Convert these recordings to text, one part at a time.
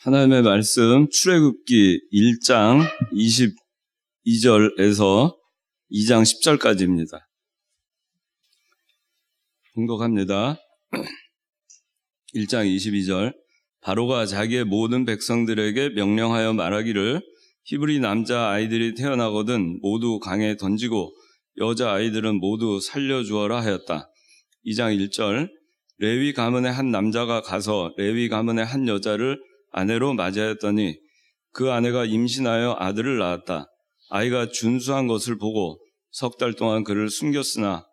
하나님의 말씀 출애굽기 1장 22절에서 2장 10절까지입니다. 봉독합니다. 1장 22절 바로가 자기의 모든 백성들에게 명령하여 말하기를 히브리 남자 아이들이 태어나거든 모두 강에 던지고 여자 아이들은 모두 살려주어라 하였다. 2장 1절 레위 가문의 한 남자가 가서 레위 가문의 한 여자를 아내로 맞이하였더니 그 아내가 임신하여 아들을 낳았다. 아이가 준수한 것을 보고 석 달 동안 그를 숨겼으나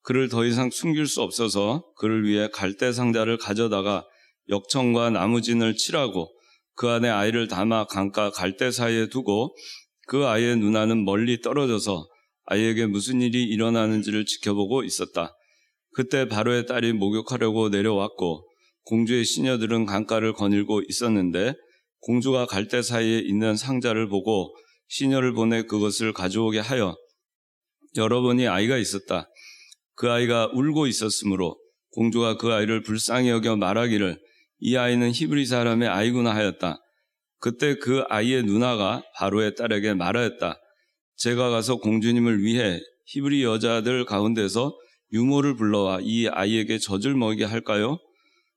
그를 더 이상 숨길 수 없어서 그를 위해 갈대 상자를 가져다가 역청과 나무진을 칠하고 그 안에 아이를 담아 강가 갈대 사이에 두고 그 아이의 누나는 멀리 떨어져서 아이에게 무슨 일이 일어나는지를 지켜보고 있었다. 그때 바로의 딸이 목욕하려고 내려왔고 공주의 시녀들은 강가를 거닐고 있었는데 공주가 갈대 사이에 있는 상자를 보고 시녀를 보내 그것을 가져오게 하여 열어보니 아이가 있었다. 그 아이가 울고 있었으므로 공주가 그 아이를 불쌍히 여겨 말하기를 이 아이는 히브리 사람의 아이구나 하였다. 그때 그 아이의 누나가 바로의 딸에게 말하였다. 제가 가서 공주님을 위해 히브리 여자들 가운데서 유모를 불러와 이 아이에게 젖을 먹이게 할까요?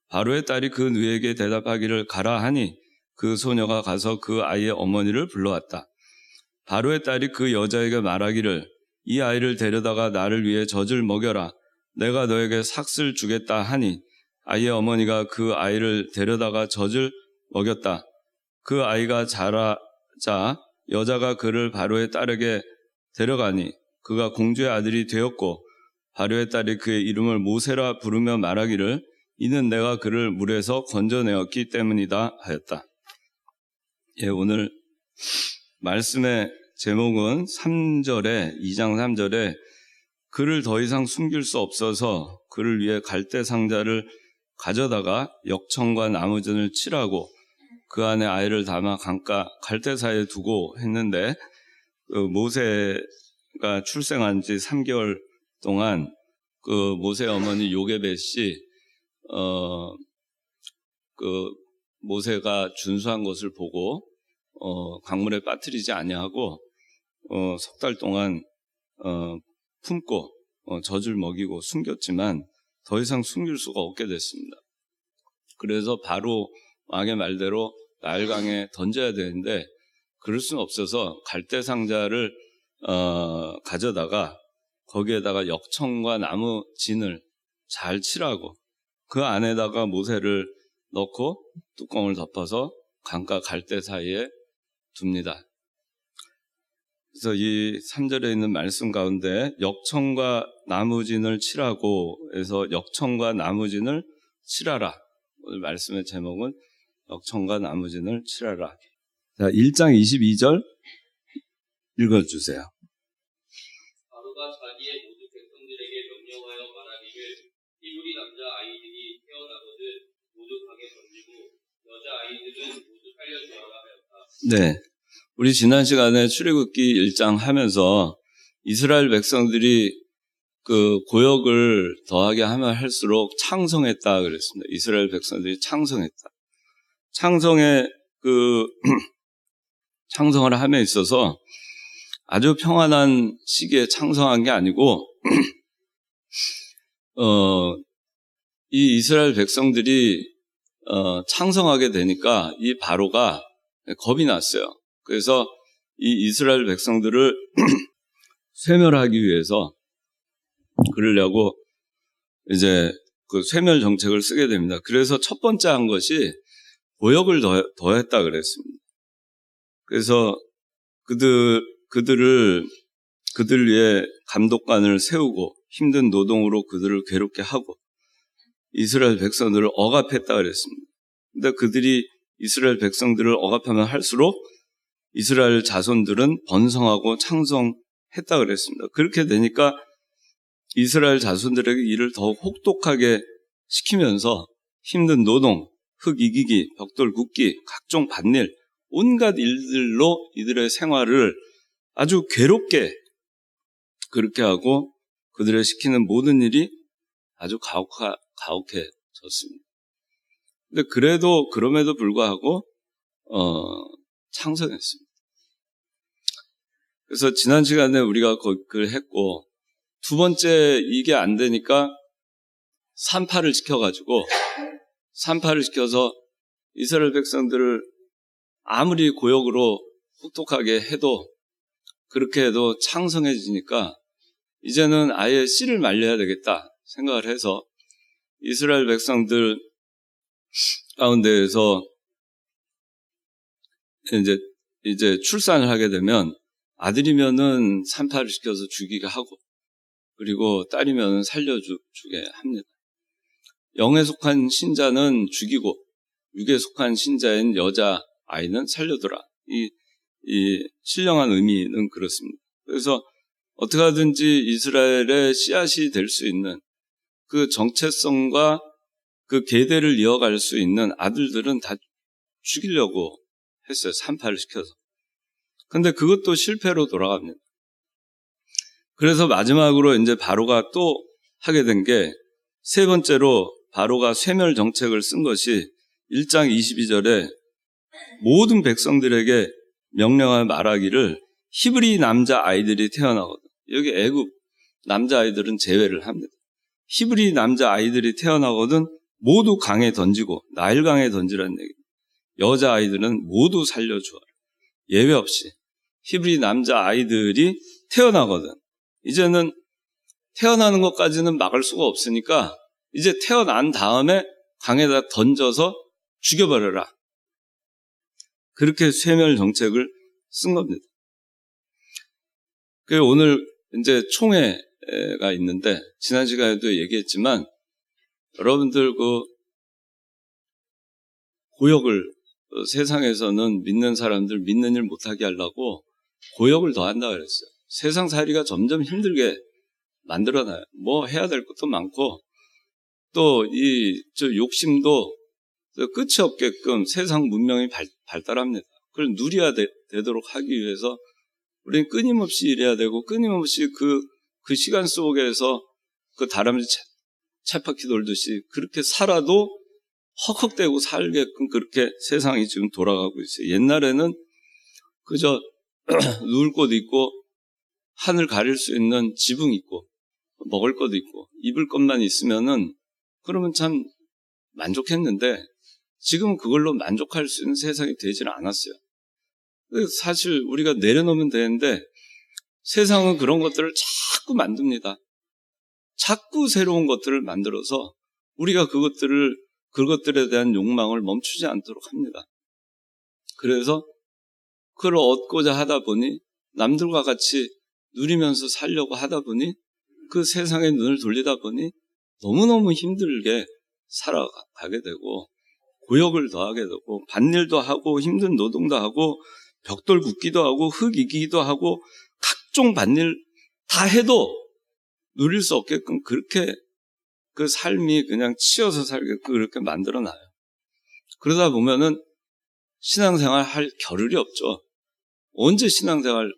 바로의 딸이 그 누이에게 대답하기를 가라 하니 그 소녀가 가서 그 아이의 어머니를 불러왔다. 바로의 딸이 그 여자에게 말하기를 이 아이를 데려다가 나를 위해 젖을 먹여라. 내가 너에게 삭슬 주겠다 하니 아이의 어머니가 그 아이를 데려다가 젖을 먹였다. 그 아이가 자라자 여자가 그를 바로의 딸에게 데려가니 그가 공주의 아들이 되었고 바로의 딸이 그의 이름을 모세라 부르며 말하기를 이는 내가 그를 물에서 건져내었기 때문이다 하였다. 오늘 말씀의 제목은 3절에 2장 3절에 그를 더 이상 숨길 수 없어서 그를 위해 갈대 상자를 가져다가 역청과 나무진을 칠하고 그 안에 아이를 담아 강가 갈대 사이에 두고 했는데 모세가 출생한 지 3개월 동안 그 모세 어머니 요게벳이 모세가 준수한 것을 보고 강물에 빠뜨리지 아니하고 석 달 동안 품고 젖을 먹이고 숨겼지만 더 이상 숨길 수가 없게 됐습니다. 그래서 바로 왕의 말대로 나일강에 던져야 되는데 그럴 수는 없어서 갈대 상자를 가져다가 거기에다가 역청과 나무 진을 잘 칠하고 그 안에다가 모세를 넣고 뚜껑을 덮어서 강가 갈대 사이에 둡니다. 그래서 이 3절에 있는 말씀 가운데 역청과 나무진을 칠하고 해서 역청과 나무진을 칠하라. 오늘 말씀의 제목은 역청과 나무진을 칠하라. 자, 1장 22절 읽어주세요. 바로가 자기의 모든 백성들에게 명령하여 말하기를 히브리 남자 아이들이 태어나거든 모두 강에 던지고 여자 아이들은 모두 살려주어라 하였다. 네, 우리 지난 시간에 출애굽기 1장 하면서 이스라엘 백성들이 그 고역을 더하게 하면 할수록 창성했다 그랬습니다. 이스라엘 백성들이 창성했다. 창성을 함에 있어서 아주 평안한 시기에 창성한 게 아니고 이 이스라엘 백성들이 창성하게 되니까 이 바로가 겁이 났어요. 그래서 이 이스라엘 백성들을 쇠멸하기 위해서 그러려고 이제 그 쇠멸 정책을 쓰게 됩니다. 그래서 첫 번째 한 것이 고역을 더했다 그랬습니다. 그래서 그들 위해 감독관을 세우고 힘든 노동으로 그들을 괴롭게 하고 이스라엘 백성들을 억압했다 그랬습니다. 근데 그들이 이스라엘 백성들을 억압하면 할수록 이스라엘 자손들은 번성하고 창성했다 그랬습니다. 그렇게 되니까 이스라엘 자손들에게 일을 더욱 혹독하게 시키면서 힘든 노동, 흙 이기기, 벽돌 굽기, 각종 밭일, 온갖 일들로 이들의 생활을 아주 괴롭게 그렇게 하고 그들의 시키는 모든 일이 아주 가혹해졌습니다. 근데 그럼에도 불구하고 창성했습니다. 그래서 지난 시간에 우리가 그걸 했고, 두 번째 이게 안 되니까 산파를 시켜서 이스라엘 백성들을 아무리 고역으로 혹독하게 해도, 그렇게 해도 창성해지니까 이제는 아예 씨를 말려야 되겠다 생각을 해서 이스라엘 백성들 가운데에서 이제 출산을 하게 되면 아들이면은 산파를 시켜서 죽이게 하고, 그리고 딸이면 살려주게 합니다. 영에 속한 신자는 죽이고 육에 속한 신자인 여자 아이는 살려둬라. 이 신령한 의미는 그렇습니다. 그래서 어떻게 하든지 이스라엘의 씨앗이 될 수 있는 그 정체성과 그 계대를 이어갈 수 있는 아들들은 다 죽이려고 했어요. 산파를 시켜서. 근데 그것도 실패로 돌아갑니다. 그래서 마지막으로 이제 바로가 또 하게 된 게, 세 번째로 바로가 쇠멸 정책을 쓴 것이 1장 22절에 모든 백성들에게 명령하여 말하기를 히브리 남자 아이들이 태어나거든. 여기 애굽 남자 아이들은 제외를 합니다. 히브리 남자 아이들이 태어나거든 모두 강에 던지고, 나일강에 던지라는 얘기입니다. 여자 아이들은 모두 살려주어라. 예외 없이 히브리 남자 아이들이 태어나거든. 이제는 태어나는 것까지는 막을 수가 없으니까 이제 태어난 다음에 강에다 던져서 죽여버려라. 그렇게 쇠멸 정책을 쓴 겁니다. 그래서 오늘 이제 총회가 있는데, 지난 시간에도 얘기했지만 여러분들 그 고역을 세상에서는 믿는 사람들 믿는 일 못하게 하려고 고역을 더한다 그랬어요. 세상 살이가 점점 힘들게 만들어놔요. 뭐 해야 될 것도 많고, 또 저 욕심도 끝이 없게끔 세상 문명이 발달합니다. 그걸 누려야 되도록 하기 위해서 우리는 끊임없이 일해야 되고, 끊임없이 그 시간 속에서 그 다람쥐 쳇바퀴 돌듯이 그렇게 살아도 헉헉대고 살게끔 그렇게 세상이 지금 돌아가고 있어요. 옛날에는 그저 누울 곳 있고 하늘 가릴 수 있는 지붕 있고 먹을 것도 있고 입을 것만 있으면은 그러면 참 만족했는데, 지금은 그걸로 만족할 수 있는 세상이 되지는 않았어요. 사실 우리가 내려놓으면 되는데 세상은 그런 것들을 자꾸 만듭니다. 자꾸 새로운 것들을 만들어서 우리가 그것들에 대한 욕망을 멈추지 않도록 합니다. 그래서 그걸 얻고자 하다 보니, 남들과 같이 누리면서 살려고 하다 보니, 그 세상에 눈을 돌리다 보니 너무너무 힘들게 살아가게 되고, 고역을 더하게 되고, 밭일도 하고 힘든 노동도 하고 벽돌 굽기도 하고 흙 이기기도 하고 각종 밭일 다 해도 누릴 수 없게끔 그렇게 그 삶이 그냥 치여서 살게끔 그렇게 만들어놔요. 그러다 보면은 신앙생활 할 겨를이 없죠. 언제 신앙생활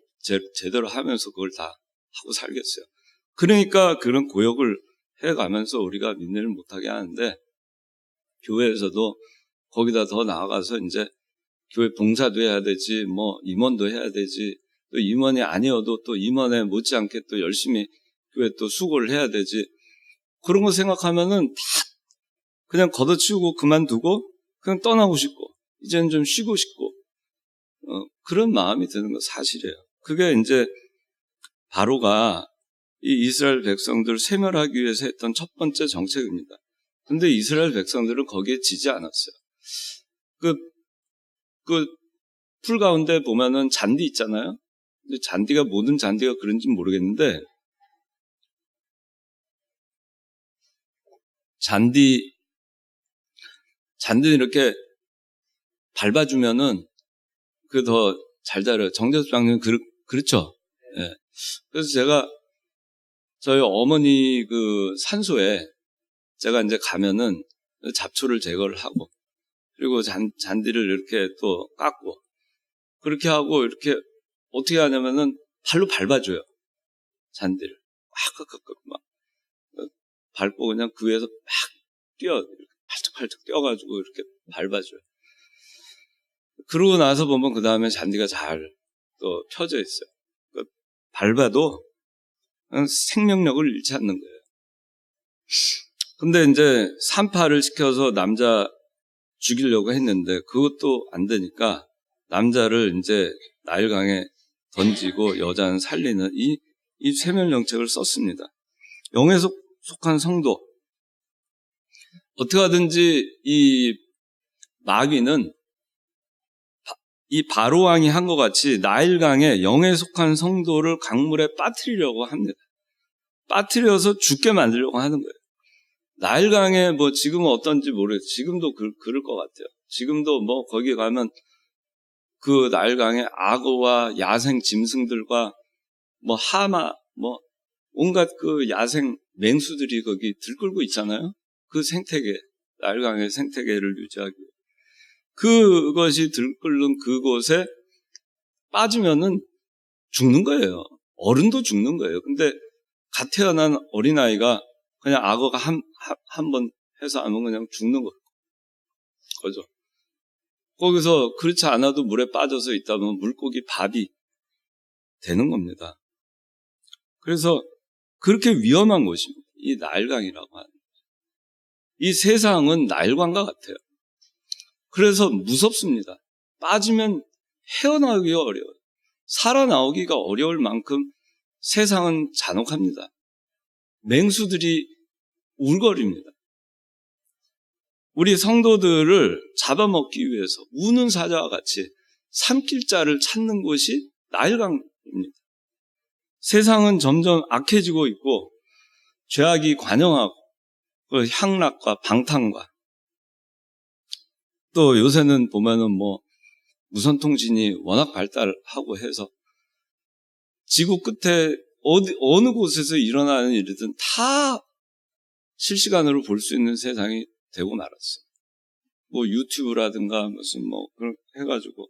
제대로 하면서 그걸 다 하고 살겠어요. 그러니까 그런 고역을 해가면서 우리가 믿음을 못하게 하는데, 교회에서도 거기다 더 나아가서 이제 교회 봉사도 해야 되지, 뭐 임원도 해야 되지, 또 임원이 아니어도 또 임원에 못지않게 또 열심히 교회 또 수고를 해야 되지. 그런 거 생각하면은 다 그냥 걷어치우고 그만두고 그냥 떠나고 싶고 이제는 좀 쉬고 싶고 그런 마음이 드는 건 사실이에요. 그게 이제 바로가 이 이스라엘 백성들을 쇠멸하기 위해서 했던 첫 번째 정책입니다. 근데 이스라엘 백성들은 거기에 지지 않았어요. 그 풀 가운데 보면은 잔디 있잖아요. 근데 잔디가 모든 잔디가 그런지는 모르겠는데, 잔디는 이렇게 밟아주면은 그 더 잘 자라요. 정재수 장로님 그렇죠? 예. 그래서 제가 저희 어머니 그 산소에 제가 이제 가면은 잡초를 제거를 하고, 그리고 잔디를 이렇게 또 깎고, 그렇게 하고 이렇게 어떻게 하냐면은 발로 밟아줘요. 잔디를 막 밟고 그냥 그 위에서 막 뛰어, 팔짝팔짝 뛰어가지고 이렇게 밟아줘요. 그러고 나서 보면 그 다음에 잔디가 잘 또 펴져 있어요. 밟아도 생명력을 잃지 않는 거예요. 근데 이제 산파를 시켜서 남자 죽이려고 했는데 그것도 안 되니까 남자를 이제 나일강에 던지고 여자는 살리는 이 세멸정책을 썼습니다. 영에 속한 성도. 어떻게 하든지 이 마귀는 이 바로왕이 한 것 같이 나일강에 영에 속한 성도를 강물에 빠뜨리려고 합니다. 빠뜨려서 죽게 만들려고 하는 거예요. 나일강에 뭐 지금은 어떤지 모르겠어요. 지금도 그럴 것 같아요. 지금도 뭐 거기 가면 그 나일강에 악어와 야생 짐승들과 뭐 하마 뭐 온갖 그 야생 맹수들이 거기 들끓고 있잖아요. 그 생태계, 나일강의 생태계를 유지하기 위해. 그것이 들끓는 그곳에 빠지면은 죽는 거예요. 어른도 죽는 거예요. 근데 갓 태어난 어린아이가 그냥 악어가 한 번 해서 하면 그냥 죽는 거죠. 거기서 그렇지 않아도 물에 빠져서 있다면 물고기 밥이 되는 겁니다. 그래서 그렇게 위험한 곳입니다. 이 나일강이라고 하는. 이 세상은 나일강과 같아요. 그래서 무섭습니다. 빠지면 헤어나오기가 어려워요. 살아나오기가 어려울 만큼 세상은 잔혹합니다. 맹수들이 울거립니다. 우리 성도들을 잡아먹기 위해서 우는 사자와 같이 삼킬 자를 찾는 곳이 나일강입니다. 세상은 점점 악해지고 있고 죄악이 관영하고 향락과 방탕과 또 요새는 보면은 뭐 무선통신이 워낙 발달하고 해서 지구 끝에 어느 곳에서 일어나는 일이든 다 실시간으로 볼 수 있는 세상이 되고 말았어요. 뭐 유튜브라든가 무슨 뭐 그런 해가지고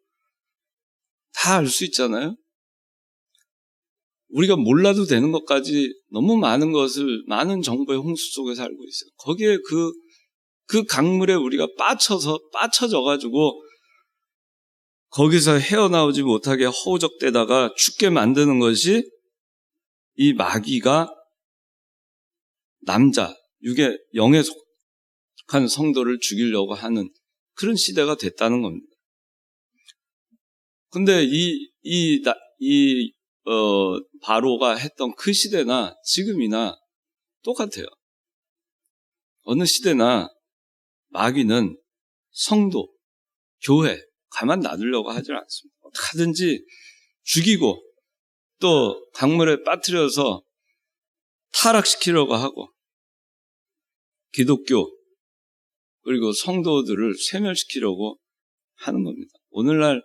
다 알 수 있잖아요. 우리가 몰라도 되는 것까지 너무 많은 정보의 홍수 속에 살고 있어요. 거기에 그 강물에 우리가 빠쳐져가지고 거기서 헤어나오지 못하게 허우적대다가 죽게 만드는 것이 이 마귀가 남자, 영에 속한 성도를 죽이려고 하는 그런 시대가 됐다는 겁니다. 근데 바로가 했던 그 시대나 지금이나 똑같아요. 어느 시대나 마귀는 성도, 교회, 가만 놔두려고 하지 않습니다. 어떻게든지 죽이고 또 강물에 빠뜨려서 타락시키려고 하고 기독교 그리고 성도들을 세멸시키려고 하는 겁니다. 오늘날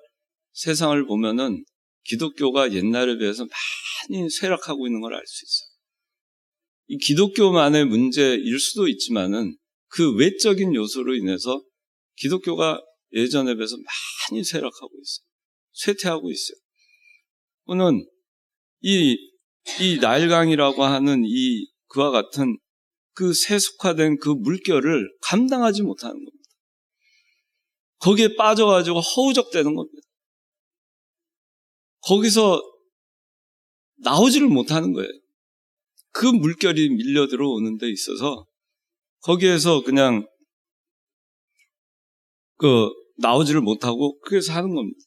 세상을 보면은 기독교가 옛날에 비해서 많이 쇠락하고 있는 걸 알 수 있어요. 이 기독교만의 문제일 수도 있지만은 그 외적인 요소로 인해서 기독교가 예전에 비해서 많이 쇠락하고 있어요. 쇠퇴하고 있어요. 오늘 이 나일강이라고 하는 그와 같은 그 세속화된 그 물결을 감당하지 못하는 겁니다. 거기에 빠져가지고 허우적대는 겁니다. 거기서 나오지를 못하는 거예요. 그 물결이 밀려 들어오는 데 있어서 거기에서 그냥 나오지를 못하고 그래서 하는 겁니다.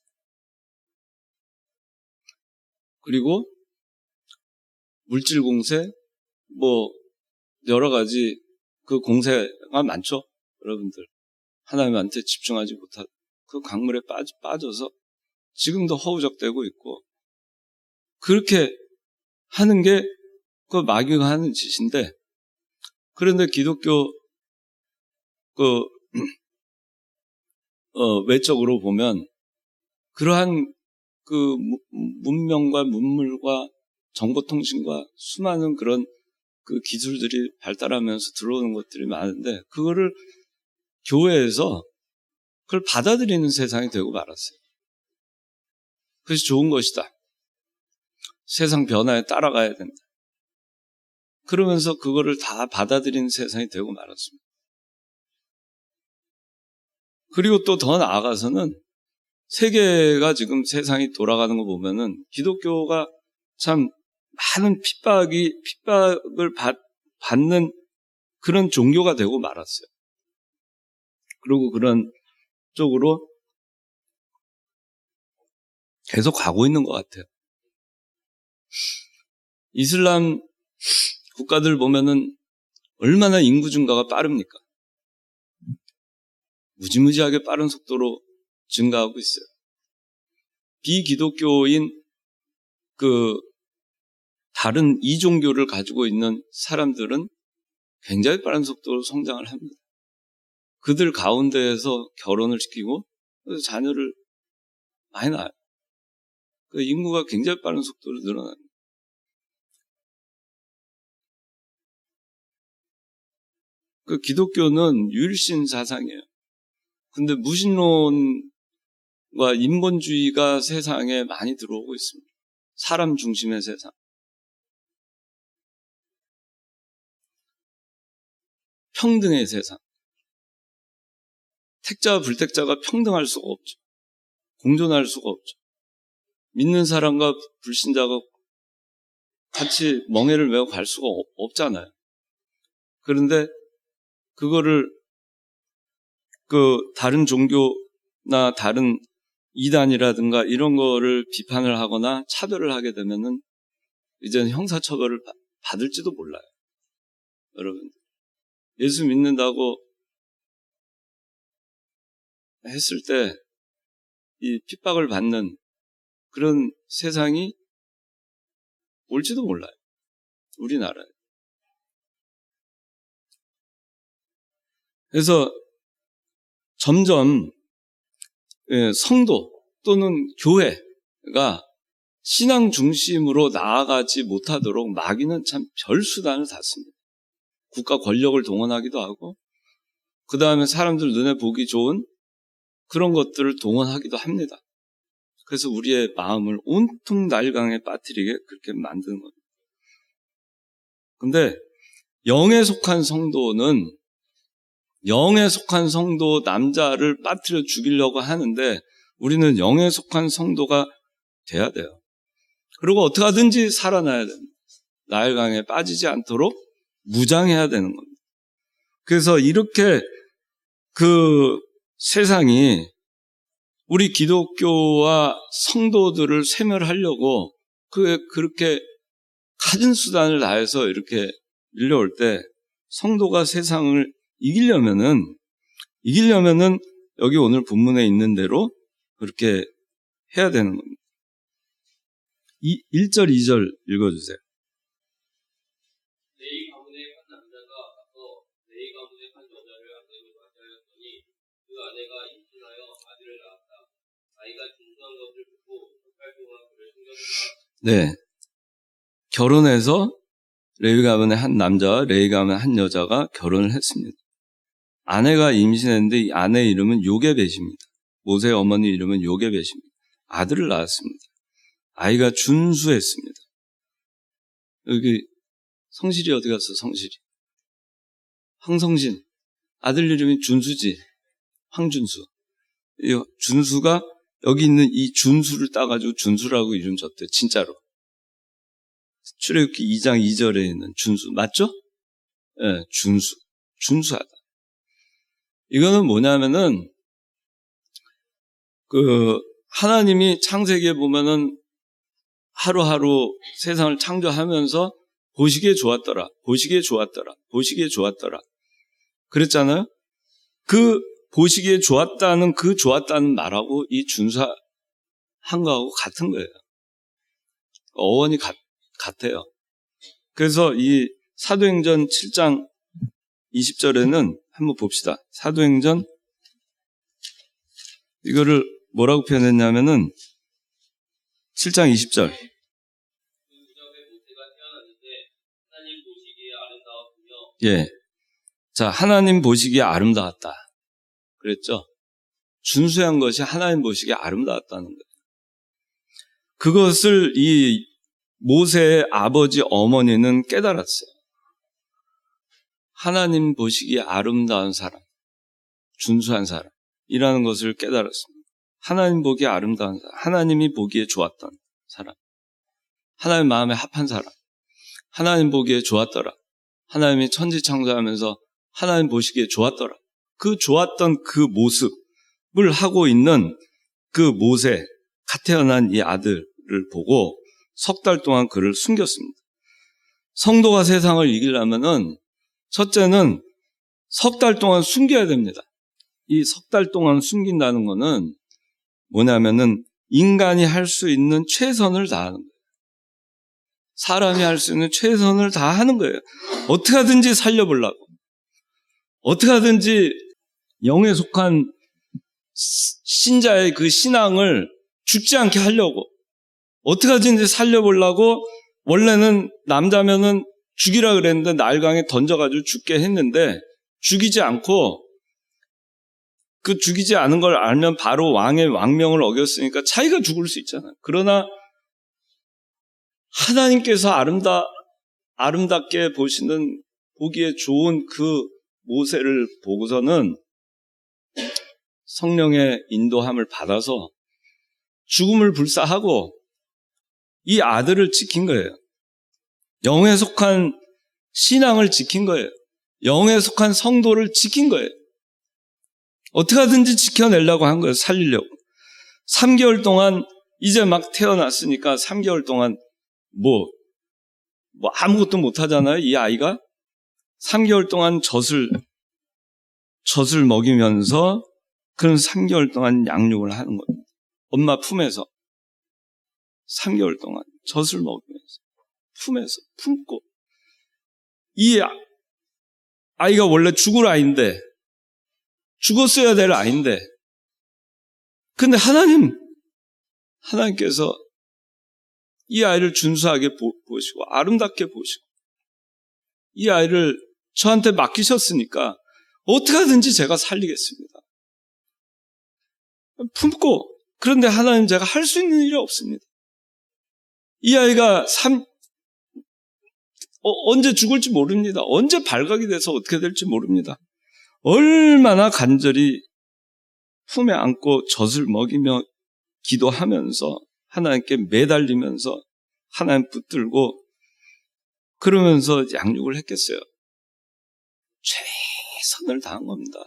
그리고 물질 공세, 뭐 여러 가지 그 공세가 많죠. 여러분들 하나님한테 집중하지 못하고 그 강물에 빠져서 지금도 허우적대고 있고 그렇게 하는 게 그 마귀가 하는 짓인데 그런데 기독교 외적으로 보면 그러한 그 문명과 문물과 정보통신과 수많은 그런 그 기술들이 발달하면서 들어오는 것들이 많은데 그거를 교회에서 그걸 받아들이는 세상이 되고 말았어요. 그것이 좋은 것이다. 세상 변화에 따라가야 된다. 그러면서 그거를 다 받아들이는 세상이 되고 말았습니다. 그리고 또 더 나아가서는 세계가 지금 세상이 돌아가는 거 보면은 기독교가 참 많은 핍박을 받는 그런 종교가 되고 말았어요. 그리고 그런 쪽으로 계속 가고 있는 것 같아요. 이슬람 국가들 보면은 얼마나 인구 증가가 빠릅니까? 무지무지하게 빠른 속도로 증가하고 있어요. 비기독교인 다른 이종교를 가지고 있는 사람들은 굉장히 빠른 속도로 성장을 합니다. 그들 가운데에서 결혼을 시키고 그래서 자녀를 많이 낳아요. 그 인구가 굉장히 빠른 속도로 늘어납니다. 그 기독교는 유일신 사상이에요. 근데 무신론과 인본주의가 세상에 많이 들어오고 있습니다. 사람 중심의 세상. 평등의 세상. 택자와 불택자가 평등할 수가 없죠. 공존할 수가 없죠. 믿는 사람과 불신자가 같이 멍에를 메고 갈 수가 없잖아요. 그런데 그거를 다른 종교나 다른 이단이라든가 이런 거를 비판을 하거나 차별을 하게 되면은 이제는 형사처벌을 받을지도 몰라요. 여러분, 예수 믿는다고 했을 때 이 핍박을 받는 그런 세상이 올지도 몰라요. 우리나라에. 그래서 점점 성도 또는 교회가 신앙 중심으로 나아가지 못하도록 마귀는 참 별 수단을 다 씁니다. 국가 권력을 동원하기도 하고 그 다음에 사람들 눈에 보기 좋은 그런 것들을 동원하기도 합니다. 그래서 우리의 마음을 온통 날강에 빠뜨리게 그렇게 만드는 겁니다. 근데 영에 속한 성도 남자를 빠뜨려 죽이려고 하는데 우리는 영에 속한 성도가 돼야 돼요. 그리고 어떻게 하든지 살아나야 됩니다. 나일강에 빠지지 않도록 무장해야 되는 겁니다. 그래서 이렇게 세상이 우리 기독교와 성도들을 세멸하려고 그렇게 갖은 수단을 다해서 이렇게 밀려올 때 성도가 세상을 이기려면은 여기 오늘 본문에 있는 대로 그렇게 해야 되는 겁니다. 1절, 2절 읽어주세요. 레위 가문의 한 남자가 가서 레위 가문의 한 여자를 아내로 맞이하였더니 그 아내가 임신하여 아들을 낳았다. 아이가 중수한 것을 보고 6달 동안 그를 숨겼다. 네. 결혼해서 레위 가문의 한 남자와 레위 가문의 한 여자가 결혼을 했습니다. 아내가 임신했는데 이 아내의 이름은 요게벳입니다. 모세의 어머니 이름은 요게벳입니다. 아들을 낳았습니다. 아이가 준수했습니다. 여기 성실이 어디 갔어? 성실이. 황성신. 아들 이름이 준수지. 황준수. 이 준수가 여기 있는 이 준수를 따가지고 준수라고 이름 줬대요. 진짜로. 출애굽기 2장 2절에 있는 준수. 맞죠? 네, 준수. 준수하다. 이거는 뭐냐면은 하나님이 창세기에 보면은 하루하루 세상을 창조하면서 보시기에 좋았더라. 보시기에 좋았더라. 보시기에 좋았더라. 그랬잖아요. 그 보시기에 좋았다는 좋았다는 말하고 이 준수한 거하고 같은 거예요. 어원이 같아요. 그래서 이 사도행전 7장 20절에는 한번 봅시다. 사도행전 이거를 뭐라고 표현했냐면은 7장 20절. 예. 자, 하나님 보시기에 아름다웠다. 그랬죠? 준수한 것이 하나님 보시기에 아름다웠다는 거예요. 그것을 이 모세의 아버지 어머니는 깨달았어요. 하나님 보시기에 아름다운 사람, 준수한 사람이라는 것을 깨달았습니다. 하나님 보기에 아름다운 사람, 하나님이 보기에 좋았던 사람, 하나님 마음에 합한 사람, 하나님 보기에 좋았더라. 하나님이 천지 창조하면서 하나님 보시기에 좋았더라. 그 좋았던 그 모습을 하고 있는 그 모세, 갓 태어난 이 아들을 보고 석 달 동안 그를 숨겼습니다. 성도가 세상을 이기려면은 첫째는 석 달 동안 숨겨야 됩니다. 이 석 달 동안 숨긴다는 거는 뭐냐면은 인간이 할 수 있는 최선을 다하는 거예요. 사람이 할 수 있는 최선을 다하는 거예요. 어떻게 하든지 살려보려고. 어떻게 하든지 영에 속한 신자의 그 신앙을 죽지 않게 하려고. 어떻게 하든지 살려보려고 원래는 남자면은 죽이라 그랬는데 나일강에 던져가지고 죽게 했는데 죽이지 않고 그 죽이지 않은 걸 알면 바로 왕의 왕명을 어겼으니까 자기가 죽을 수 있잖아요. 그러나 하나님께서 아름답게 보시는 보기에 좋은 그 모세를 보고서는 성령의 인도함을 받아서 죽음을 불사하고 이 아들을 지킨 거예요. 영에 속한 신앙을 지킨 거예요. 영에 속한 성도를 지킨 거예요. 어떻게 하든지 지켜내려고 한 거예요. 살리려고. 3개월 동안 이제 막 태어났으니까 3개월 동안 뭐 아무것도 못 하잖아요. 이 아이가 3개월 동안 젖을 먹이면서 그런 3개월 동안 양육을 하는 거예요. 엄마 품에서 3개월 동안 젖을 먹이면서 품에서 품고 이 아이가 원래 죽을 아이인데 죽었어야 될 아이인데 근데 하나님께서 이 아이를 준수하게 보시고 아름답게 보시고 이 아이를 저한테 맡기셨으니까 어떻게 하든지 제가 살리겠습니다. 품고 그런데 하나님 제가 할 수 있는 일이 없습니다. 이 아이가 언제 죽을지 모릅니다. 언제 발각이 돼서 어떻게 될지 모릅니다. 얼마나 간절히 품에 안고 젖을 먹이며 기도하면서 하나님께 매달리면서 하나님 붙들고 그러면서 양육을 했겠어요. 최선을 다한 겁니다.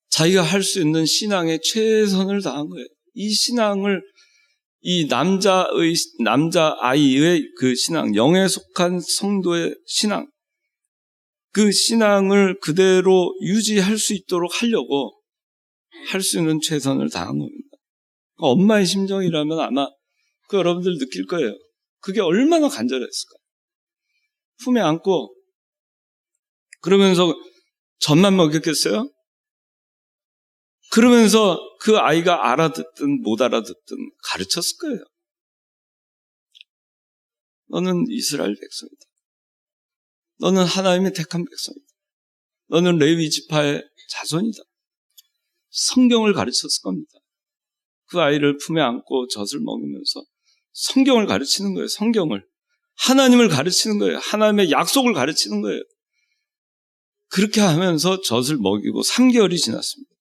자기가 할 수 있는 신앙에 최선을 다한 거예요. 이 신앙을 이 남자아이의 그 신앙, 영에 속한 성도의 신앙, 그 신앙을 그대로 유지할 수 있도록 하려고 할 수 있는 최선을 다한 겁니다. 엄마의 심정이라면 아마 그 여러분들 느낄 거예요. 그게 얼마나 간절했을까. 품에 안고 그러면서 젖만 먹였겠어요? 그러면서 그 아이가 알아듣든 못 알아듣든 가르쳤을 거예요. 너는 이스라엘 백성이다. 너는 하나님의 택한 백성이다. 너는 레위 지파의 자손이다. 성경을 가르쳤을 겁니다. 그 아이를 품에 안고 젖을 먹이면서 성경을 가르치는 거예요. 성경을. 하나님을 가르치는 거예요. 하나님의 약속을 가르치는 거예요. 그렇게 하면서 젖을 먹이고 3개월이 지났습니다.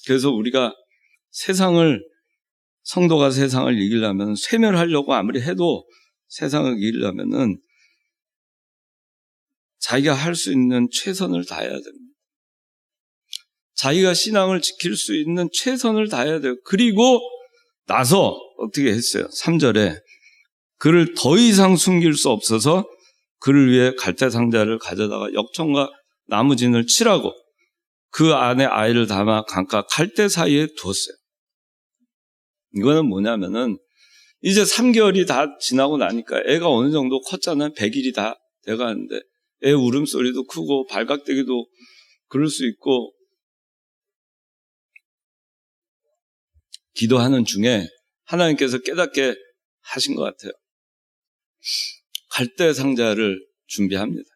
그래서 우리가 성도가 세상을 이기려면 쇠멸하려고 아무리 해도 세상을 이기려면은 자기가 할 수 있는 최선을 다해야 됩니다. 자기가 신앙을 지킬 수 있는 최선을 다해야 돼요. 그리고 나서 어떻게 했어요? 3절에 그를 더 이상 숨길 수 없어서 그를 위해 갈대 상자를 가져다가 역청과 나무진을 칠하고 그 안에 아이를 담아 강가 갈대 사이에 두었어요. 이거는 뭐냐면은 이제 3개월이 다 지나고 나니까 애가 어느 정도 컸잖아요. 100일이 다 돼가는데 애 울음소리도 크고 발각되기도 그럴 수 있고 기도하는 중에 하나님께서 깨닫게 하신 것 같아요. 갈대 상자를 준비합니다.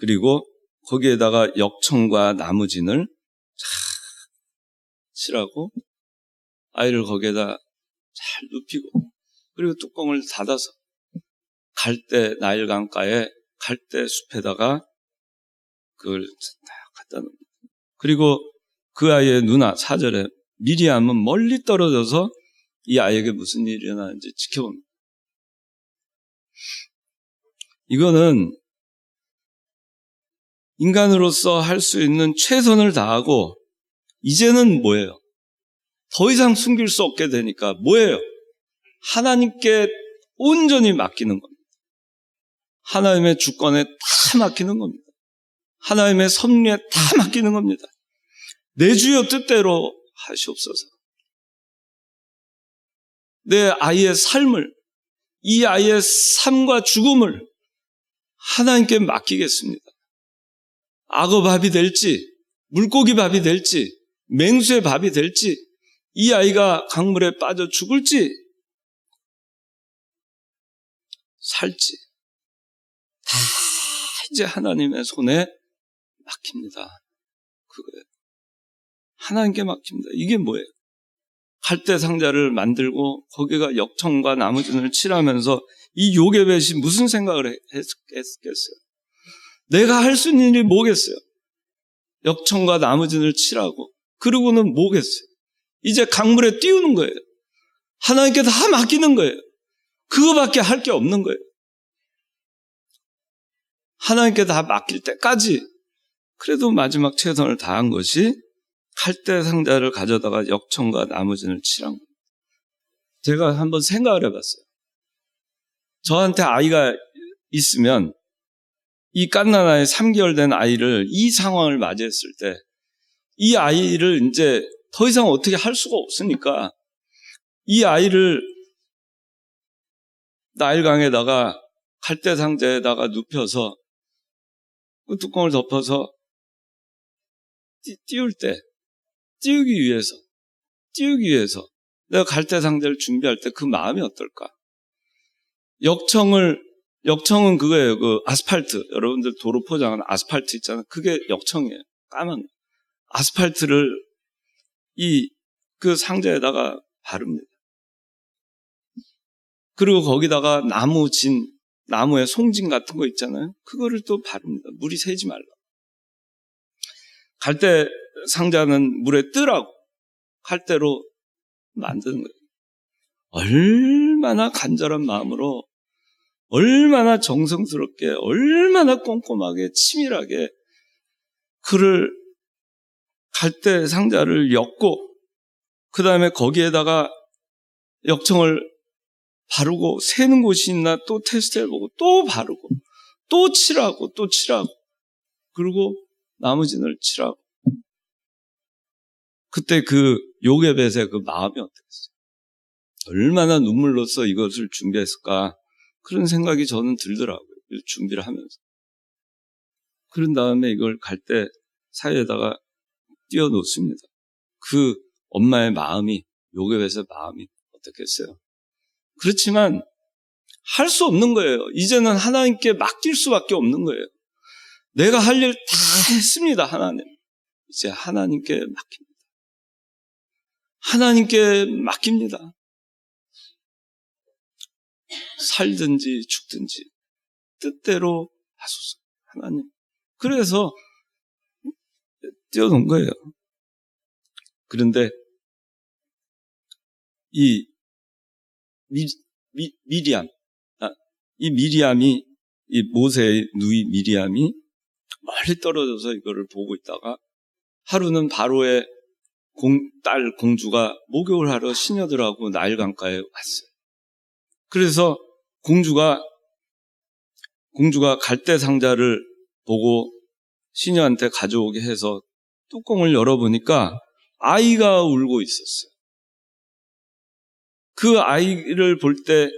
그리고 거기에다가 역청과 나무진을 칠하고 아이를 거기에다 잘 눕히고 그리고 뚜껑을 닫아서 갈대 나일강가에 갈대 숲에다가 그걸 딱 갖다 놓습니다. 그리고 그 아이의 누나 4절에 미리암은 멀리 떨어져서 이 아이에게 무슨 일이 일어나는지 지켜봅니다. 이거는 인간으로서 할 수 있는 최선을 다하고 이제는 뭐예요? 더 이상 숨길 수 없게 되니까 뭐예요? 하나님께 온전히 맡기는 겁니다. 하나님의 주권에 다 맡기는 겁니다. 하나님의 섭리에 다 맡기는 겁니다. 내 주여 뜻대로 하시옵소서. 내 아이의 삶을, 이 아이의 삶과 죽음을 하나님께 맡기겠습니다. 악어 밥이 될지, 물고기 밥이 될지, 맹수의 밥이 될지, 이 아이가 강물에 빠져 죽을지, 살지, 다 이제 하나님의 손에 맡깁니다. 그거예요. 하나님께 맡깁니다. 이게 뭐예요? 갈대 상자를 만들고 거기가 역청과 나무진을 칠하면서 이 요게벳이 무슨 생각을 했겠어요? 내가 할 수 있는 일이 뭐겠어요? 역청과 나무진을 칠하고 그러고는 뭐겠어요? 이제 강물에 띄우는 거예요. 하나님께 다 맡기는 거예요. 그거밖에 할 게 없는 거예요. 하나님께 다 맡길 때까지 그래도 마지막 최선을 다한 것이 갈대 상자를 가져다가 역청과 나무진을 칠한 거예요. 제가 한번 생각을 해봤어요. 저한테 아이가 있으면 이 갓난아이 3개월 된 아이를 이 상황을 맞이했을 때 이 아이를 이제 더 이상 어떻게 할 수가 없으니까 이 아이를 나일강에다가 갈대 상자에다가 눕혀서 그 뚜껑을 덮어서 띄우기 위해서 내가 갈대 상자를 준비할 때 그 마음이 어떨까? 역청은 그거예요. 그 아스팔트. 여러분들 도로 포장하는 아스팔트 있잖아요. 그게 역청이에요. 까만 아스팔트를 그 상자에다가 바릅니다. 그리고 거기다가 나무의 송진 같은 거 있잖아요. 그거를 또 바릅니다. 물이 새지 말라. 갈대 상자는 물에 뜨라고 갈대로 만드는 거예요. 얼마나 간절한 마음으로, 얼마나 정성스럽게, 얼마나 꼼꼼하게, 치밀하게 그를 갈대 상자를 엮고 그 다음에 거기에다가 역청을 바르고 새는 곳이 있나 또 테스트해보고 또 바르고 또 칠하고 그리고 나무진을 칠하고 그때 그 요게벳의 그 마음이 어땠어요? 얼마나 눈물로써 이것을 준비했을까 그런 생각이 저는 들더라고요. 준비를 하면서. 그런 다음에 이걸 갈대 사이에다가 띄워놓습니다. 그 엄마의 마음이, 요게벳의 마음이 어떻겠어요? 그렇지만 할 수 없는 거예요. 이제는 하나님께 맡길 수밖에 없는 거예요. 내가 할 일 다 했습니다. 하나님. 이제 하나님께 맡깁니다. 하나님께 맡깁니다. 살든지 죽든지 뜻대로 하소서. 하나님. 그래서 띄워놓은 거예요. 그런데 이 미리암이 이 모세의 누이 미리암이 멀리 떨어져서 이거를 보고 있다가 하루는 바로의 딸 공주가 목욕을 하러 시녀들하고 나일강가에 왔어요. 그래서 공주가 갈대 상자를 보고 시녀한테 가져오게 해서 뚜껑을 열어보니까 아이가 울고 있었어요. 그 아이를 볼 때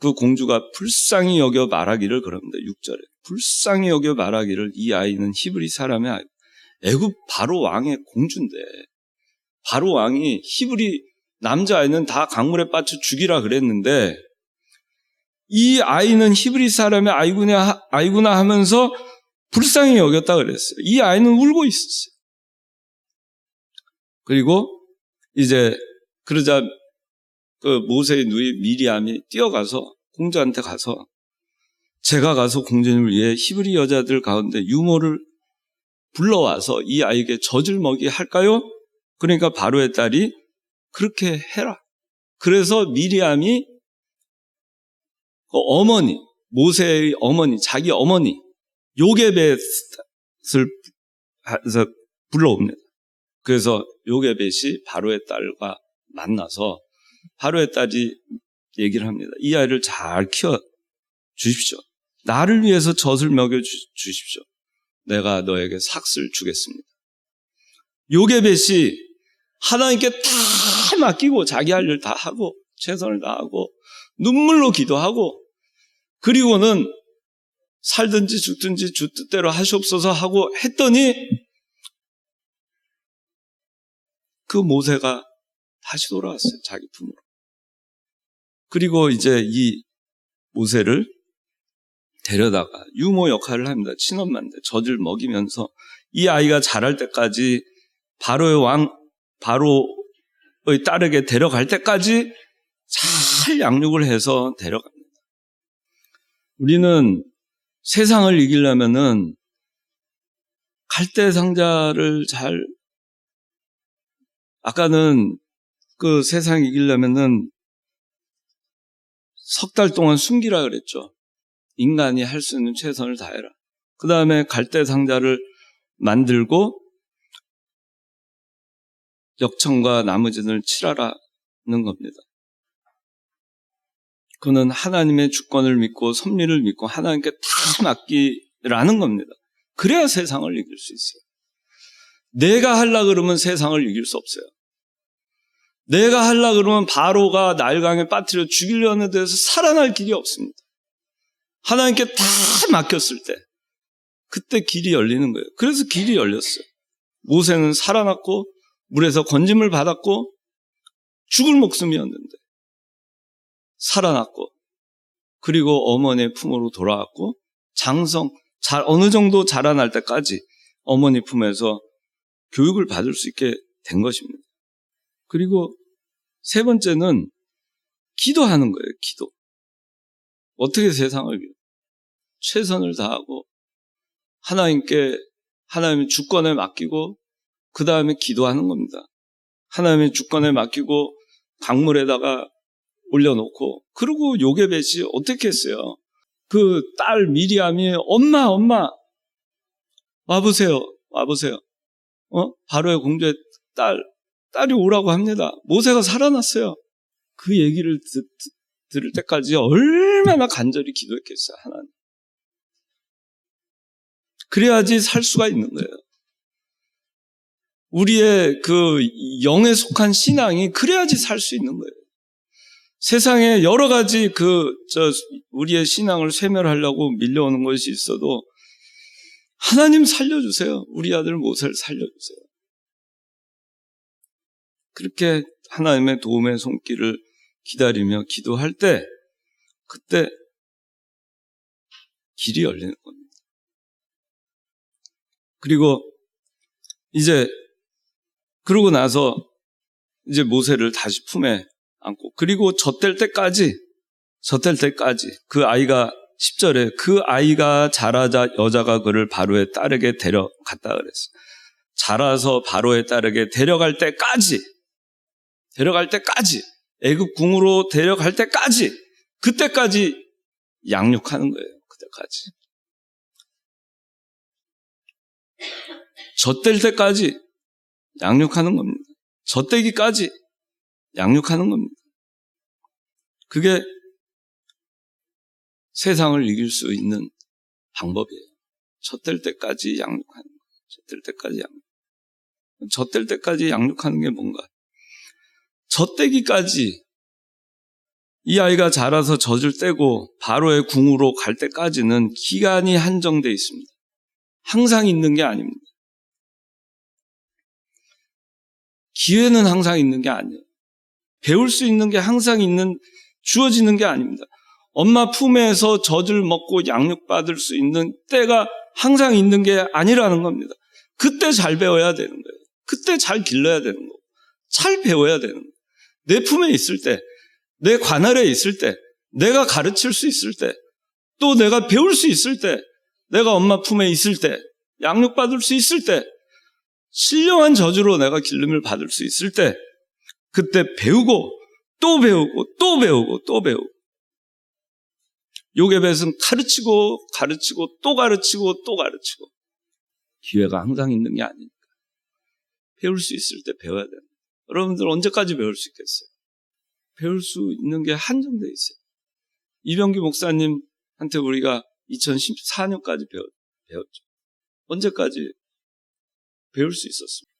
그 공주가 불쌍히 여겨 말하기를 그럽니다. 6절에. 불쌍히 여겨 말하기를 이 아이는 히브리 사람의 아이. 애굽 바로 왕의 공주인데 바로 왕이 히브리 남자아이는 다 강물에 빠져 죽이라 그랬는데 이 아이는 히브리 사람의 아이구나 하면서 불쌍히 여겼다 그랬어요. 이 아이는 울고 있었어요. 그리고 이제 그러자 그 모세의 누이 미리암이 뛰어가서 공주한테 가서 제가 가서 공주님을 위해 히브리 여자들 가운데 유모를 불러와서 이 아이에게 젖을 먹이게 할까요? 그러니까 바로의 딸이 그렇게 해라. 그래서 미리암이 어머니, 모세의 어머니, 자기 어머니 요게벳을 불러옵니다. 그래서 요게벳이 바로의 딸과 만나서 바로의 딸이 얘기를 합니다. 이 아이를 잘 키워 주십시오. 나를 위해서 젖을 먹여 주십시오. 내가 너에게 삭슬 주겠습니다. 요게벳이 하나님께 다 맡기고 자기 할 일 다 하고 최선을 다하고 눈물로 기도하고 그리고는 살든지 죽든지 주 뜻대로 하시옵소서 하고 했더니 그 모세가 다시 돌아왔어요. 자기 품으로. 그리고 이제 이 모세를 데려다가 유모 역할을 합니다. 친엄마인데 젖을 먹이면서 이 아이가 자랄 때까지 바로의 딸에게 데려갈 때까지 잘 양육을 해서 데려갑니다. 우리는 세상을 이기려면은 갈대 상자를 아까는 그 세상 이기려면은 석 달 동안 숨기라 그랬죠. 인간이 할 수 있는 최선을 다해라. 그 다음에 갈대 상자를 만들고 역청과 나머지를 칠하라는 겁니다. 그는 하나님의 주권을 믿고 섭리를 믿고 하나님께 다 맡기라는 겁니다. 그래야 세상을 이길 수 있어요. 내가 하려고 그러면 세상을 이길 수 없어요. 내가 하려고 그러면 바로가 나일강에 빠뜨려 죽이려는 데서 살아날 길이 없습니다. 하나님께 다 맡겼을 때 그때 길이 열리는 거예요. 그래서 길이 열렸어요. 모세는 살아났고 물에서 건짐을 받았고 죽을 목숨이었는데 살아났고 그리고 어머니의 품으로 돌아왔고 어느 정도 자라날 때까지 어머니 품에서 교육을 받을 수 있게 된 것입니다. 그리고 세 번째는 기도하는 거예요. 기도. 어떻게 세상을 위해 최선을 다하고 하나님의 주권에 맡기고 그 다음에 기도하는 겁니다. 하나님의 주권에 맡기고 강물에다가 올려놓고 그리고 요게벳이 어떻게 했어요? 그 딸 미리암이 엄마 와보세요. 바로의 공주의 딸이 오라고 합니다. 모세가 살아났어요. 그 얘기를 들을 때까지 얼마나 간절히 기도했겠어요. 하나님. 그래야지 살 수가 있는 거예요. 우리의 그 영에 속한 신앙이 그래야지 살 수 있는 거예요. 세상에 여러 가지 우리의 신앙을 쇠멸하려고 밀려오는 것이 있어도 하나님 살려주세요. 우리 아들 모세를 살려주세요. 그렇게 하나님의 도움의 손길을 기다리며 기도할 때 그때 길이 열리는 겁니다. 그리고 그러고 나서 이제 모세를 다시 품에 안고 그리고 젖될 때까지 그 아이가 10절에 그 아이가 자라자 여자가 그를 바로의 딸에게 데려갔다 그랬어요. 자라서 바로의 딸에게 데려갈 때까지 애굽 궁으로 데려갈 때까지 그때까지 양육하는 거예요. 그때까지 젖될 때까지 양육하는 겁니다. 젖되기까지 양육하는 겁니다. 그게 세상을 이길 수 있는 방법이에요. 젖될 때까지 양육하는 거예요. 젖될 때까지 양육하는 게 뭔가? 젖되기까지 이 아이가 자라서 젖을 떼고 바로의 궁으로 갈 때까지는 기간이 한정되어 있습니다. 항상 있는 게 아닙니다. 기회는 항상 있는 게 아니에요. 배울 수 있는 게 항상 주어지는 게 아닙니다. 엄마 품에서 젖을 먹고 양육받을 수 있는 때가 항상 있는 게 아니라는 겁니다. 그때 잘 배워야 되는 거예요. 그때 잘 길러야 되는 거고 잘 배워야 되는 거예요. 내 품에 있을 때, 내 관할에 있을 때, 내가 가르칠 수 있을 때, 또 내가 배울 수 있을 때, 내가 엄마 품에 있을 때 양육받을 수 있을 때, 신령한 저주로 내가 기름을 받을 수 있을 때, 그때 배우고 또 배우고 또 배우고 또 배우고. 요게벳은 가르치고 가르치고 또 가르치고 또 가르치고. 기회가 항상 있는 게 아니니까. 배울 수 있을 때 배워야 됩니다. 여러분들 언제까지 배울 수 있겠어요? 배울 수 있는 게 한정돼 있어요. 이병규 목사님한테 우리가 2014년까지 배웠죠. 언제까지 배울 수 있었습니다.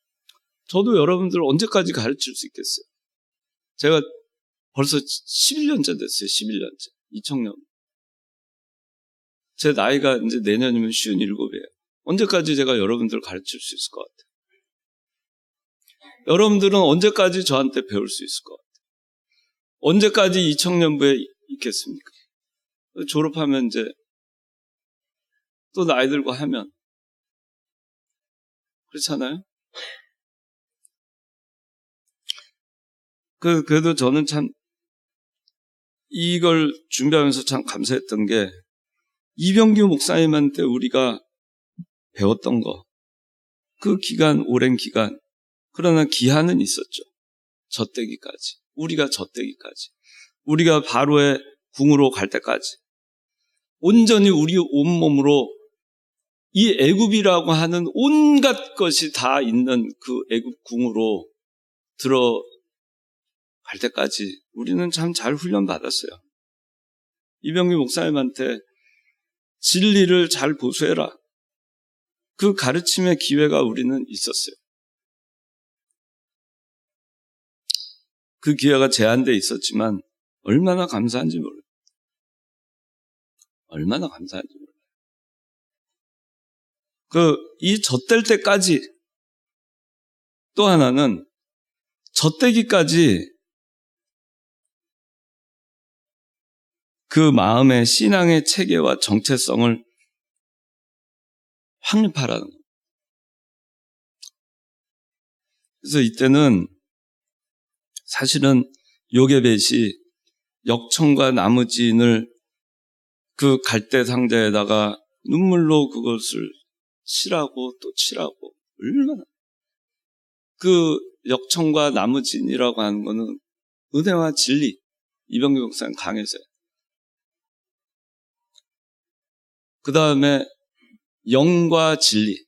저도 여러분들 언제까지 가르칠 수 있겠어요? 제가 벌써 11년째 됐어요. 11년째. 2000년. 제 나이가 이제 내년이면 57이에요. 언제까지 제가 여러분들 가르칠 수 있을 것 같아요? 여러분들은 언제까지 저한테 배울 수 있을 것 같아요? 언제까지 이 청년부에 있겠습니까? 졸업하면 이제 또 나이 들고 하면 그렇잖아요? 그래도 저는 참 이걸 준비하면서 참 감사했던 게 이병규 목사님한테 우리가 배웠던 거, 그 기간, 오랜 기간, 그러나 기한은 있었죠. 젖대기까지. 우리가 젖대기까지. 우리가 바로의 궁으로 갈 때까지. 온전히 우리 온몸으로 이 애굽이라고 하는 온갖 것이 다 있는 그 애굽 궁으로 들어갈 때까지 우리는 참 잘 훈련받았어요. 이병규 목사님한테 진리를 잘 고수해라. 그 가르침의 기회가 우리는 있었어요. 그 기회가 제한되어 있었지만 얼마나 감사한지 몰라요. 얼마나 감사한지 몰라요. 이 젖될 때까지 또 하나는 젖대기까지 그 마음의 신앙의 체계와 정체성을 확립하라는 거예요. 그래서 이때는 사실은 요게벳이 역청과 나무진을 그 갈대 상자에다가 눈물로 그것을 칠하고 또 칠하고 얼마나 그 역청과 나무진이라고 하는 거는 은혜와 진리. 이병규 목사님 강해서요. 그 다음에 영과 진리.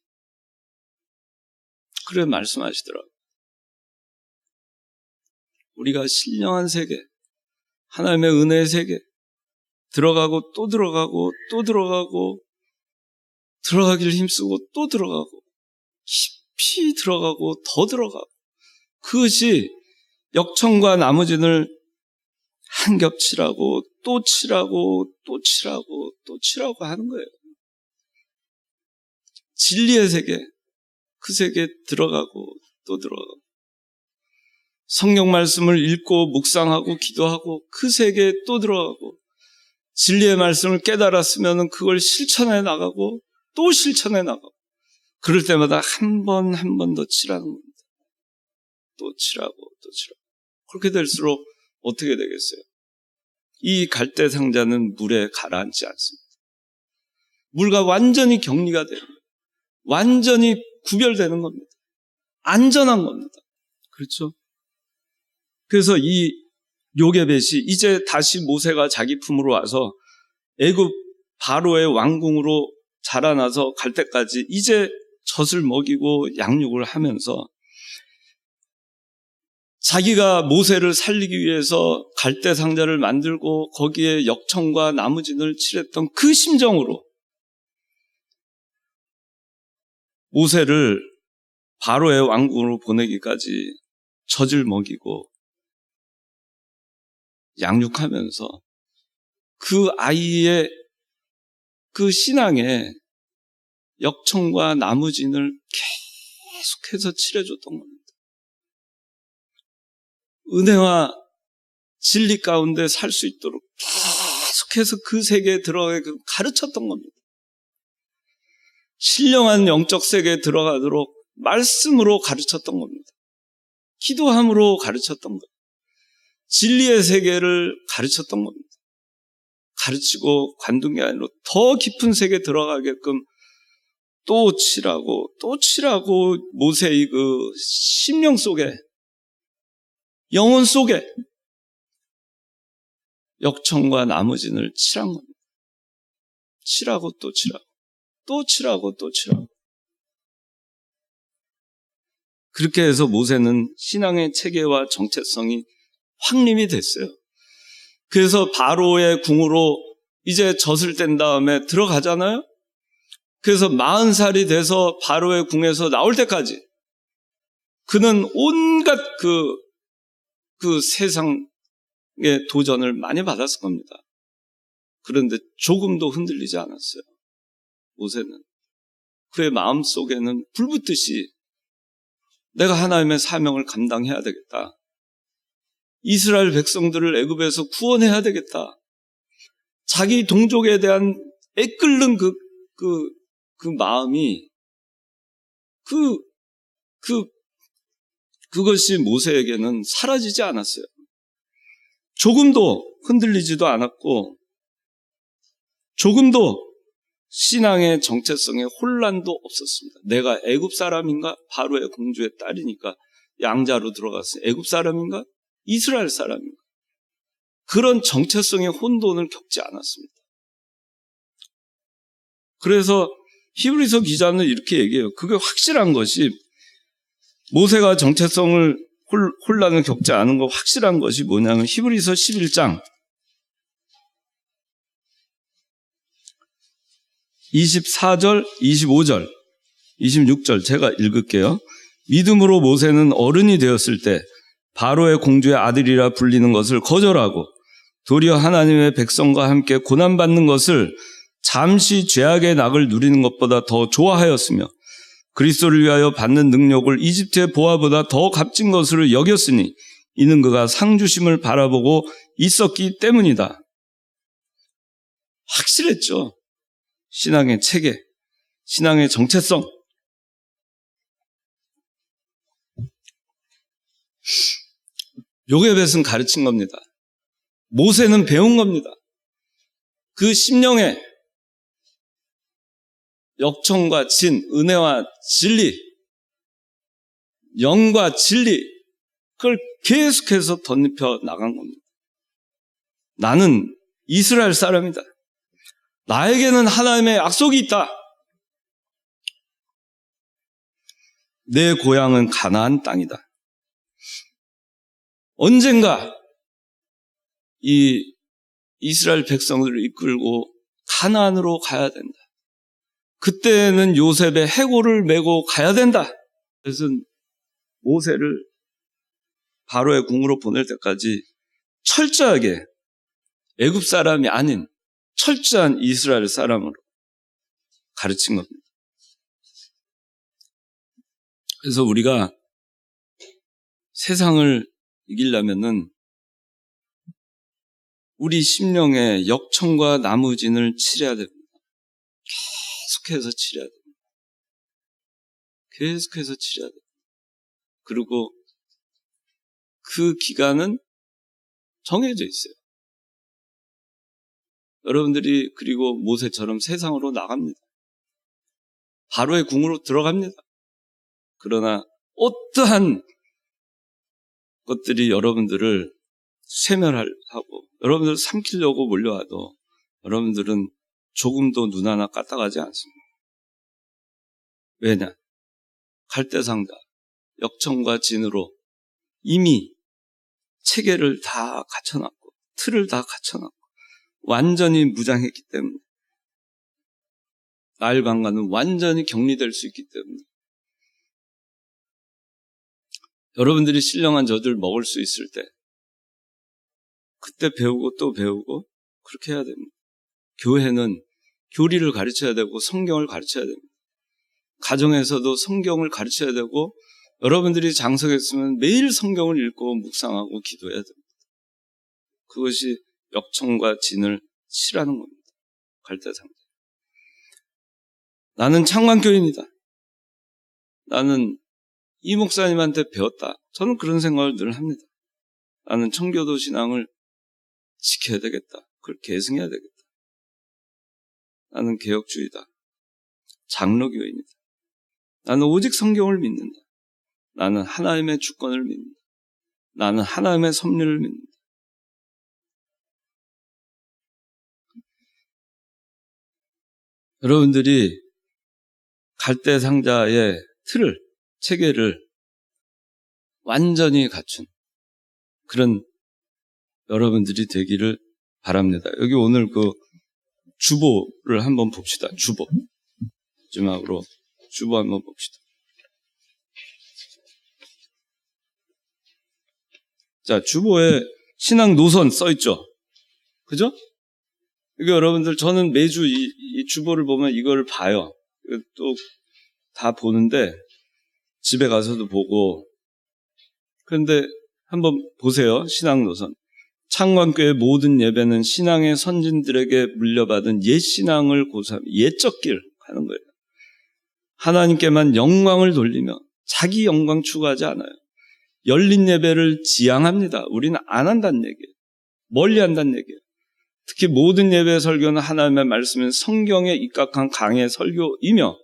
그래 말씀하시더라고요. 우리가 신령한 세계, 하나님의 은혜의 세계 들어가고 또 들어가고 또 들어가고 들어가기를 힘쓰고 또 들어가고 깊이 들어가고 더 들어가고 그것이 역청과 나무진을 한 겹 칠하고 또 칠하고 또 칠하고 또 칠하고 하는 거예요. 진리의 세계, 그 세계에 들어가고 또 들어가고 성경 말씀을 읽고 묵상하고 기도하고 그 세계에 또 들어가고 진리의 말씀을 깨달았으면 그걸 실천해 나가고 또 실천해 나가고 그럴 때마다 한 번 한 번 더 칠하는 겁니다. 또 칠하고 또 칠하고 그렇게 될수록 어떻게 되겠어요? 이 갈대 상자는 물에 가라앉지 않습니다. 물과 완전히 격리가 됩니다. 완전히 구별되는 겁니다. 안전한 겁니다. 그렇죠? 그래서 이 요게벳이 이제 다시 모세가 자기 품으로 와서 애굽 바로의 왕궁으로 자라나서 갈 때까지 이제 젖을 먹이고 양육을 하면서 자기가 모세를 살리기 위해서 갈대 상자를 만들고 거기에 역청과 나무진을 칠했던 그 심정으로 모세를 바로의 왕궁으로 보내기까지 젖을 먹이고 양육하면서 그 아이의 그 신앙에 역청과 나무진을 계속해서 칠해줬던 겁니다. 은혜와 진리 가운데 살 수 있도록 계속해서 그 세계에 들어가게 가르쳤던 겁니다. 신령한 영적 세계에 들어가도록 말씀으로 가르쳤던 겁니다. 기도함으로 가르쳤던 겁니다. 진리의 세계를 가르쳤던 겁니다. 가르치고 관둔 게 아니라 더 깊은 세계에 들어가게끔 또 칠하고 또 칠하고 모세의 그 심령 속에, 영혼 속에 역청과 나무진을 칠한 겁니다. 칠하고 또 칠하고 또 칠하고 또 칠하고. 그렇게 해서 모세는 신앙의 체계와 정체성이 확립이 됐어요. 그래서 바로의 궁으로 이제 젖을 뗀 다음에 들어가잖아요. 그래서 40살이 돼서 바로의 궁에서 나올 때까지 그는 온갖 그 세상의 도전을 많이 받았을 겁니다. 그런데 조금도 흔들리지 않았어요. 모세는. 그의 마음속에는 불붙듯이 내가 하나님의 사명을 감당해야 되겠다. 이스라엘 백성들을 애굽에서 구원해야 되겠다. 자기 동족에 대한 애끓는 그 마음이 그것이 모세에게는 사라지지 않았어요. 조금도 흔들리지도 않았고 조금도 신앙의 정체성에 혼란도 없었습니다. 내가 애굽 사람인가? 바로의 공주의 딸이니까 양자로 들어갔어요. 애굽 사람인가? 이스라엘 사람인가? 그런 정체성의 혼돈을 겪지 않았습니다. 그래서 히브리서 기자는 이렇게 얘기해요. 그게 확실한 것이, 모세가 정체성을 혼란을 겪지 않은 거 확실한 것이 뭐냐면 히브리서 11장 24절, 25절, 26절 제가 읽을게요. 믿음으로 모세는 어른이 되었을 때 바로의 공주의 아들이라 불리는 것을 거절하고 도리어 하나님의 백성과 함께 고난받는 것을 잠시 죄악의 낙을 누리는 것보다 더 좋아하였으며 그리스도를 위하여 받는 능력을 이집트의 보화보다 더 값진 것으로 여겼으니 이는 그가 상 주심을 바라보고 있었기 때문이다. 확실했죠. 신앙의 체계, 신앙의 정체성. 요게벳은 가르친 겁니다. 모세는 배운 겁니다. 그 심령에 역청과 진, 은혜와 진리, 영과 진리, 그걸 계속해서 덧입혀 나간 겁니다. 나는 이스라엘 사람이다. 나에게는 하나님의 약속이 있다. 내 고향은 가나안 땅이다. 언젠가 이 이스라엘 백성들을 이끌고 가나안으로 가야 된다. 그때는 요셉의 해골을 메고 가야 된다. 그래서 모세를 바로의 궁으로 보낼 때까지 철저하게 애굽 사람이 아닌 철저한 이스라엘 사람으로 가르친 겁니다. 그래서 우리가 세상을 이기려면은 우리 심령의 역청과 나무진을 치려야 됩니다. 계속해서 치려야 됩니다. 계속해서 치려야 됩니다. 그리고 그 기간은 정해져 있어요. 여러분들이 그리고 모세처럼 세상으로 나갑니다. 바로의 궁으로 들어갑니다. 그러나 어떠한 것들이 여러분들을 쇠멸하고 여러분들을 삼키려고 몰려와도 여러분들은 조금도 눈 하나 까딱하지 않습니다. 왜냐? 갈대상자, 역청과 진으로 이미 체계를 다 갖춰놨고 틀을 다 갖춰놨고 완전히 무장했기 때문에 나일강과는 완전히 격리될 수 있기 때문에 여러분들이 신령한 젖을 먹을 수 있을 때 그때 배우고 또 배우고 그렇게 해야 됩니다. 교회는 교리를 가르쳐야 되고 성경을 가르쳐야 됩니다. 가정에서도 성경을 가르쳐야 되고 여러분들이 장석에 있으면 매일 성경을 읽고 묵상하고 기도해야 됩니다. 그것이 역청과 진을 치라는 겁니다. 갈대상자. 나는 창관교인이다. 나는 이 목사님한테 배웠다. 저는 그런 생각을 늘 합니다. 나는 청교도 신앙을 지켜야 되겠다. 그걸 계승해야 되겠다. 나는 개혁주의다. 장로교인이다. 나는 오직 성경을 믿는다. 나는 하나님의 주권을 믿는다. 나는 하나님의 섭리를 믿는다. 여러분들이 갈대상자의 틀을, 체계를 완전히 갖춘 그런 여러분들이 되기를 바랍니다. 여기 오늘 그 주보를 한번 봅시다. 주보. 마지막으로 주보 한번 봅시다. 자, 주보에 신앙 노선 써있죠? 그죠? 이게 여러분들, 저는 매주 이 주보를 보면 이걸 봐요. 또 다 보는데, 집에 가서도 보고. 그런데 한번 보세요. 신앙 노선. 창관교회 모든 예배는 신앙의 선진들에게 물려받은 옛 신앙을 고수하며 옛적 길 하는 거예요. 하나님께만 영광을 돌리며 자기 영광 추구하지 않아요. 열린 예배를 지향합니다. 우리는 안 한다는 얘기예요. 멀리 한다는 얘기예요. 특히 모든 예배 설교는 하나님의 말씀인 성경에 입각한 강의 설교이며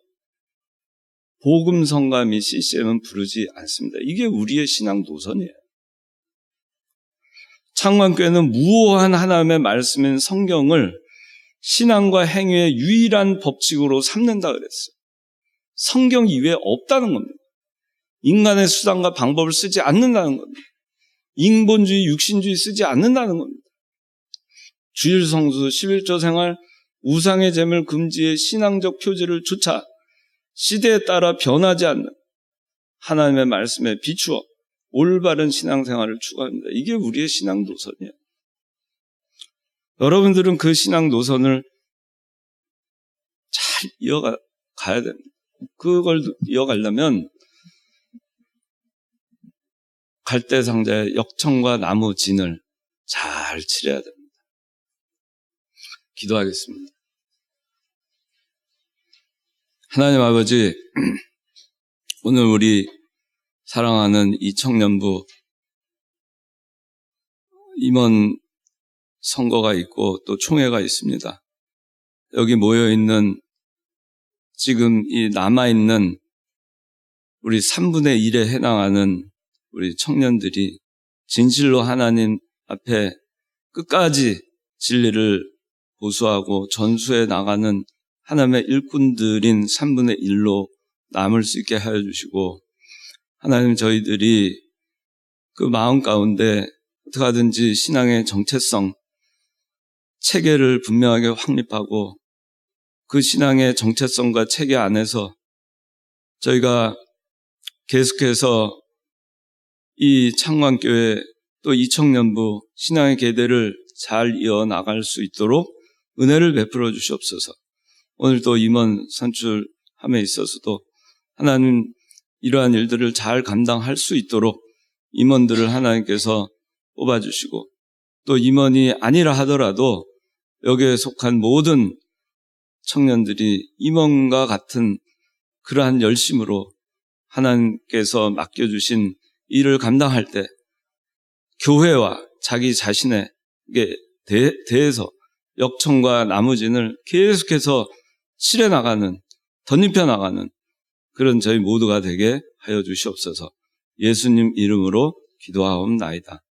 복음성가 및 CCM은 부르지 않습니다. 이게 우리의 신앙 노선이에요. 창관교회는 무오한 하나님의 말씀인 성경을 신앙과 행위의 유일한 법칙으로 삼는다 그랬어요. 성경 이외에 없다는 겁니다. 인간의 수단과 방법을 쓰지 않는다는 겁니다. 인본주의, 육신주의 쓰지 않는다는 겁니다. 주일 성수, 11조 생활, 우상의 제물 금지의 신앙적 표지를 조차 시대에 따라 변하지 않는 하나님의 말씀에 비추어 올바른 신앙생활을 추구합니다. 이게 우리의 신앙 노선이에요. 여러분들은 그 신앙 노선을 잘 이어가야 됩니다. 그걸 이어가려면 갈대상자의 역청과 나무 진을 잘 치러야 됩니다. 기도하겠습니다. 하나님 아버지, 오늘 우리 사랑하는 이 청년부 임원 선거가 있고 또 총회가 있습니다. 여기 모여있는 지금 이 남아있는 우리 3분의 1에 해당하는 우리 청년들이 진실로 하나님 앞에 끝까지 진리를 고수하고 전수해 나가는 하나님의 일꾼들인 3분의 1로 남을 수 있게 하여 주시고, 하나님 저희들이 그 마음 가운데 어떻게 하든지 신앙의 정체성, 체계를 분명하게 확립하고 그 신앙의 정체성과 체계 안에서 저희가 계속해서 이 창관교회 또 이 청년부 신앙의 계대를 잘 이어나갈 수 있도록 은혜를 베풀어 주시옵소서. 오늘도 임원 선출함에 있어서도 하나님 이러한 일들을 잘 감당할 수 있도록 임원들을 하나님께서 뽑아주시고, 또 임원이 아니라 하더라도 여기에 속한 모든 청년들이 임원과 같은 그러한 열심으로 하나님께서 맡겨주신 일을 감당할 때 교회와 자기 자신에게 대해서 역청과 나무진을 계속해서 칠해나가는, 덧입혀나가는 그런 저희 모두가 되게 하여 주시옵소서. 예수님 이름으로 기도하옵나이다.